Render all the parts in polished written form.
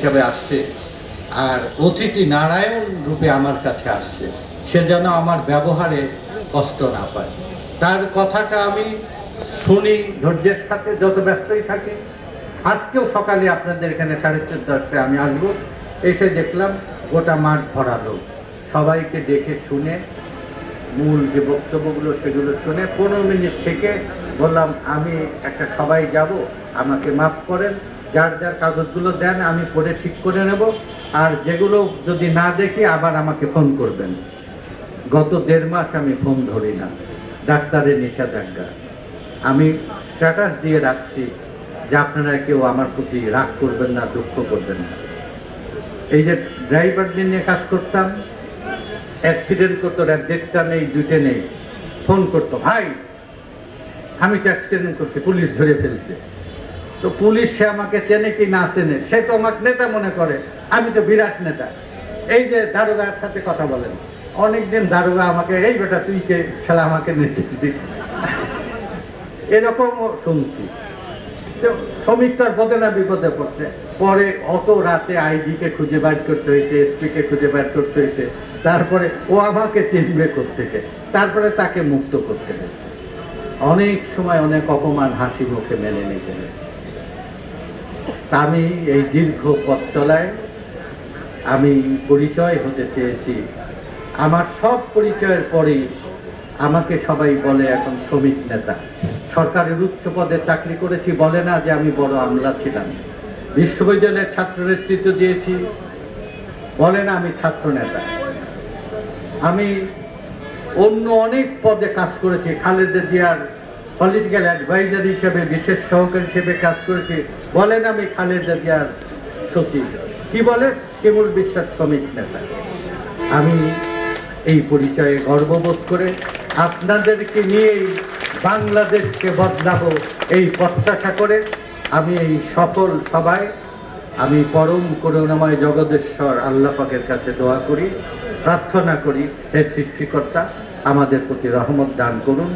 হিসাবে আসছে, আর অতিথি নারায়ণ রূপে আমার কাছে আসছে। সে যেন আমার ব্যবহারে কষ্ট না পায়, তার কথাটা আমি শুনি ধৈর্যের সাথে, যত ব্যস্তই থাকি। আজকেও সকালে আপনাদের এখানে 14:30টায় আমি আসবো, এসে দেখলাম গোটা মাঠ ভরা লোক। সবাইকে দেখে শুনে মূল যে বক্তব্যগুলো সেগুলো শুনে 15 মিনিট থেকে বললাম আমি একটা সবাই যাব, আমাকে মাফ করেন, যার যার কাগজগুলো দেন আমি পড়ে ঠিক করে নেব, আর যেগুলো যদি না দেখি আবার আমাকে ফোন করবেন। গত 1.5 মাস আমি ফোন ধরি না, ডাক্তারের নিষেধাজ্ঞা। আমি স্ট্যাটাস দিয়ে রাখছি যে আপনারা কেউ আমার প্রতি রাগ করবেন না, দুঃখ করবেন না। এই যে ড্রাইভারদের নিয়ে কাজ করতাম, অ্যাক্সিডেন্ট করতো, 1.5টা নেই 2টে নেই, ফোন করতো, ভাই আমি তো অ্যাক্সিডেন্ট করছি, পুলিশ ধরে ফেলছে। তো পুলিশ সে আমাকে চেনে কি না চেনে, সে তো আমাকে নেতা মনে করে, আমি তো বিরাট নেতা। এই যে দারোগার সাথে কথা বলেন, অনেকদিন দারোগা আমাকে, এই বেটা তুই কে শালা আমাকে নির্দেশ দিস, এরকমও শুনছি। শ্রমিক তার পদে না বিপদে পড়ছে, পরে অত রাতে আইজিকে খুঁজে বের করতে হয়েছে, এসপিকে খুঁজে বের করতে হয়েছে, তারপরে ও আমাকে চিনবে কোত্থেকে, তারপরে তাকে মুক্ত করতে হয়েছে। অনেক সময় অনেক অপমান হাসি মুখে মেনে নিতে হয়েছে। আমি এই দীর্ঘ পথ চলায় আমি পরিচয় হতে চেয়েছি। আমার সব পরিচয়ের পরেই আমাকে সবাই বলে এখন শ্রমিক নেতা। সরকারের উচ্চ পদে চাকরি করেছি, বলে না যে আমি বড় আমলা ছিলাম। বিশ্ববিদ্যালয়ের ছাত্র নেতৃত্ব দিয়েছি, বলে না আমি ছাত্র নেতা। আমি অন্য অনেক পদে কাজ করেছি, খালেদা জিয়ার পলিটিক্যাল অ্যাডভাইজার হিসেবে, বিশেষ সহকারী হিসেবে কাজ করেছি, বলেন আমি খালেদা জিয়ার সচিব। কি বলে? শিমুল বিশ্বাস শ্রমিক নেতা। আমি এই পরিচয়ে গর্ববোধ করে আপনাদেরকে নিয়েই বাংলাদেশকে বদলাবো এই প্রত্যাশা করে আমি এই সকল সবাই আমি পরম করুণাময় জগদেশ্বর আল্লাহ পাকের কাছে দোয়া করি, প্রার্থনা করি, হে সৃষ্টিকর্তা আমাদের প্রতি রহমত দান করুন,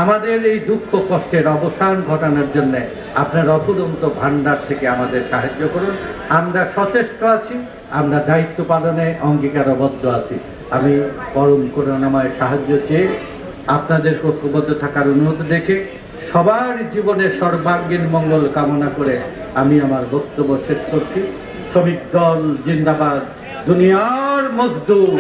আমাদের এই দুঃখ কষ্টের অবসান ঘটানোর জন্য আপনার অফুরন্ত ভান্ডার থেকে আমাদের সাহায্য করুন। আমরা সচেষ্ট আছি, আমরা দায়িত্ব পালনে অঙ্গীকারবদ্ধ আছি। আমি পরম করুণাময় সাহায্য চেয়ে আপনাদের ঐক্যবদ্ধ থাকার অনুরোধ দেখে সবার জীবনে সর্বাঙ্গীন মঙ্গল কামনা করে আমি আমার বক্তব্য শেষ করছি। শ্রমিক দল জিন্দাবাদ, দুনিয়ার মজদুর